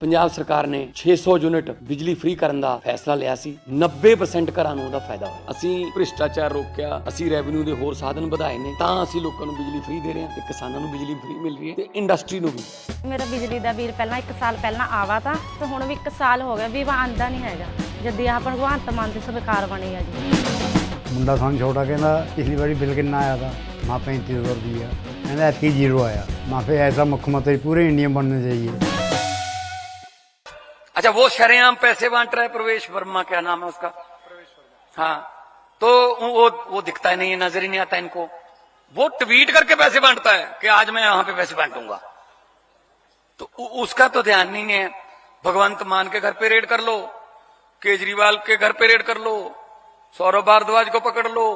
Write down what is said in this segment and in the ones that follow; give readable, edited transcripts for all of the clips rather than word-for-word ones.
ਪੰਜਾਬ ਸਰਕਾਰ ਨੇ 600 ਯੂਨਿਟ ਬਿਜਲੀ ਫ੍ਰੀ ਕਰਨ ਦਾ ਫੈਸਲਾ ਲਿਆ ਸੀ। 90% ਘਰਾਂ ਨੂੰ ਉਹਦਾ ਫਾਇਦਾ ਹੋਇਆ। ਅਸੀਂ ਭ੍ਰਿਸ਼ਟਾਚਾਰ ਰੋਕਿਆ, ਅਸੀਂ ਰੈਵਨਿਊ ਦੇ ਹੋਰ ਸਾਧਨ ਵਧਾਏ ਨੇ, ਤਾਂ ਅਸੀਂ ਲੋਕਾਂ ਨੂੰ ਬਿਜਲੀ ਫ੍ਰੀ ਦੇ ਰਹੇ ਹਾਂ ਤੇ ਕਿਸਾਨਾਂ ਨੂੰ ਬਿਜਲੀ ਫ੍ਰੀ ਮਿਲ ਰਹੀ ਹੈ ਤੇ ਇੰਡਸਟਰੀ ਨੂੰ ਵੀ। ਮੇਰਾ ਬਿਜਲੀ ਦਾ ਬਿੱਲ ਪਹਿਲਾਂ 1 ਸਾਲ ਪਹਿਲਾਂ ਆਵਾ ਤਾਂ ਤੇ ਹੁਣ ਵੀ 1 ਸਾਲ ਹੋ ਗਿਆ ਵੀ ਆਂਦਾ ਨਹੀਂ ਹੈਗਾ। ਜਦ ਆਹ ਭਗਵੰਤ ਮਾਨ ਦੀ ਸਰਕਾਰ ਬਣੀ ਆ ਜੀ। ਮੁੰਡਾ ਸਾਨੂੰ ਛੋਟਾ ਕਹਿੰਦਾ ਪਿਛਲੀ ਵਾਰੀ ਬਿੱਲ ਕਿੰਨਾ ਆਇਆ था? माँ 3500 रुपया। कहना ऐसी 0 आया। माँ पे ऐसा मुख्यमंत्री पूरे इंडिया बनना चाहिए। अच्छा, वो शरेआम पैसे बांट रहा है प्रवेश वर्मा, क्या नाम है उसका? हाँ, तो वो दिखता ही नहीं है, नजर ही नहीं आता इनको। वो ट्वीट करके पैसे बांटता है कि आज मैं यहां पे पैसे बांटूंगा, तो उसका तो ध्यान नहीं है। भगवंत मान के घर पे रेड कर लो, केजरीवाल के घर पे रेड कर लो, सौरभ भारद्वाज को पकड़ लो,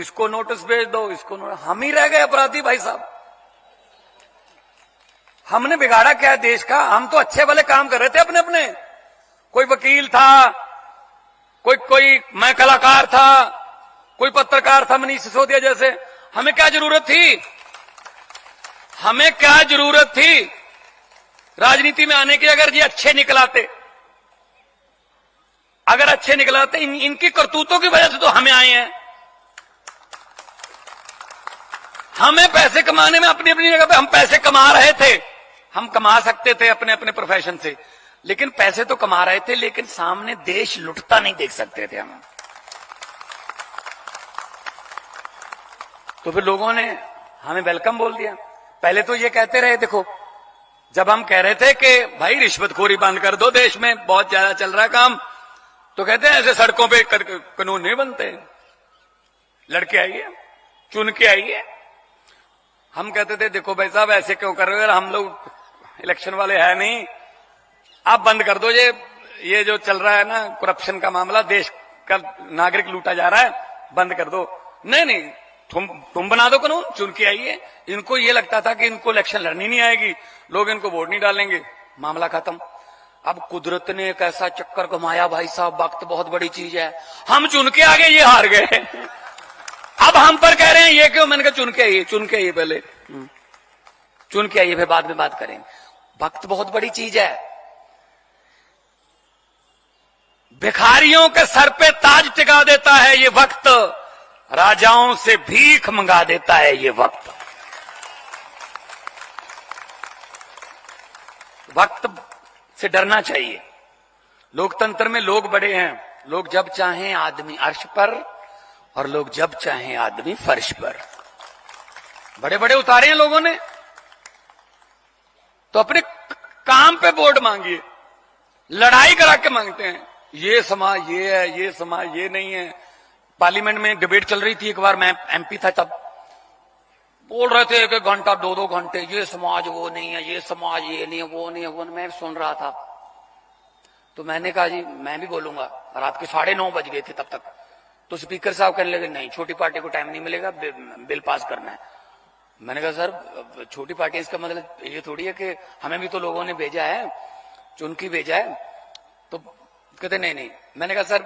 इसको नोटिस भेज दो, इसको हम ही रह गए अपराधी भाई साहब। हमने बिगाड़ा क्या है देश का? हम तो अच्छे वाले काम कर रहे थे अपने अपने। कोई वकील था, कोई मैं कलाकार था, कोई पत्रकार था मनीष सिसोदिया जैसे। हमें क्या जरूरत थी? हमें क्या जरूरत थी राजनीति में आने की? अगर ये अच्छे निकलाते, अगर अच्छे निकलाते, इनकी करतूतों की वजह से तो हमें आए हैं। हमें पैसे कमाने में अपनी अपनी जगह पे हम पैसे कमा रहे थे, हम कमा सकते थे अपने अपने प्रोफेशन से, लेकिन पैसे तो कमा रहे थे, लेकिन सामने देश लुटता नहीं देख सकते थे हम। तो फिर लोगों ने हमें वेलकम बोल दिया। पहले तो ये कहते रहे, देखो जब हम कह रहे थे कि भाई रिश्वतखोरी बंद कर दो, देश में बहुत ज्यादा चल रहा है काम, तो कहते हैं ऐसे सड़कों पे कानून नहीं बनते, लड़के आइए, चुन के आइए। हम कहते थे देखो भाई साहब ऐसे क्यों कर रहे हो, हम लोग इलेक्शन वाले है नहीं, आप बंद कर दो ये जो चल रहा है ना करप्शन का मामला, देश का नागरिक लूटा जा रहा है, बंद कर दो। नहीं, तुम बना दो कानून, चुन के आइए। इनको ये लगता था कि इनको इलेक्शन लड़नी नहीं आएगी, लोग इनको वोट नहीं डालेंगे, मामला खत्म। अब कुदरत ने एक ऐसा चक्कर घुमाया भाई साहब, वक्त बहुत बड़ी चीज है। हम चुन के आगे, ये हार गए। अब हम पर कह रहे हैं ये क्यों? मैंने कहा चुन के आइए पहले, चुन के आइए, फिर बाद में बात करेंगे। वक्त बहुत बड़ी चीज है। भिखारियों के सर पे ताज टिका देता है ये वक्त, राजाओं से भीख मंगा देता है ये वक्त। वक्त से डरना चाहिए। लोकतंत्र में लोग बड़े हैं, लोग जब चाहें आदमी अर्श पर, और लोग जब चाहें आदमी फर्श पर। बड़े बड़े उतारे हैं लोगों ने, तो अपने काम पे वोट मांगिए, लड़ाई करा के मांगते हैं। ये समाज ये है, ये समाज ये नहीं है। पार्लियामेंट में डिबेट चल रही थी, एक बार मैं एमपी था, तब बोल रहे थे 1-1 घंटा 2-2 घंटे, ये समाज वो नहीं है, ये समाज ये नहीं है, वो नहीं है, वो नहीं। मैं सुन रहा था, तो मैंने कहा जी मैं भी बोलूंगा। रात के 9:30 बज गए थे तब तक। तो स्पीकर साहब कहने लगे नहीं, छोटी पार्टी को टाइम नहीं मिलेगा, बिल पास करना है। मैंने कहा सर छोटी पार्टी, इसका मतलब ये थोड़ी है कि हमें भी तो लोगों ने भेजा है, चुन के भेजा है। तो कहते नहीं। मैंने कहा सर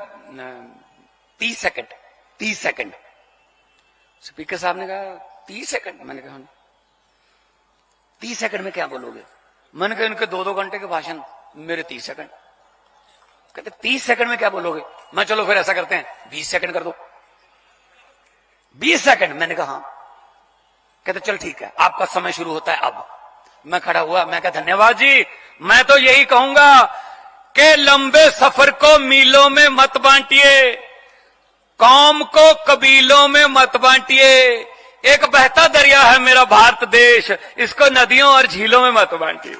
30 सेकंड। स्पीकर साहब ने कहा 30 सेकंड। मैंने कहा 30 सेकंड में क्या बोलोगे? मैंने कहा इनके 2-2 घंटे के भाषण, मेरे 30 सेकंड। कहते 30 सेकंड में क्या बोलोगे? मैं चलो फिर ऐसा करते हैं 20 सेकंड कर दो। 20 सेकंड। मैंने कहा हाँ। कहते चल ठीक है, आपका समय शुरू होता है अब। मैं खड़ा हुआ, मैं कहा धन्यवाद जी। मैं तो यही कहूंगा कि लंबे सफर को मीलों में मत बांटिए, कौम को कबीलों में मत बांटिए। एक बहता दरिया है मेरा भारत देश, इसको नदियों और झीलों में मत बांटिए।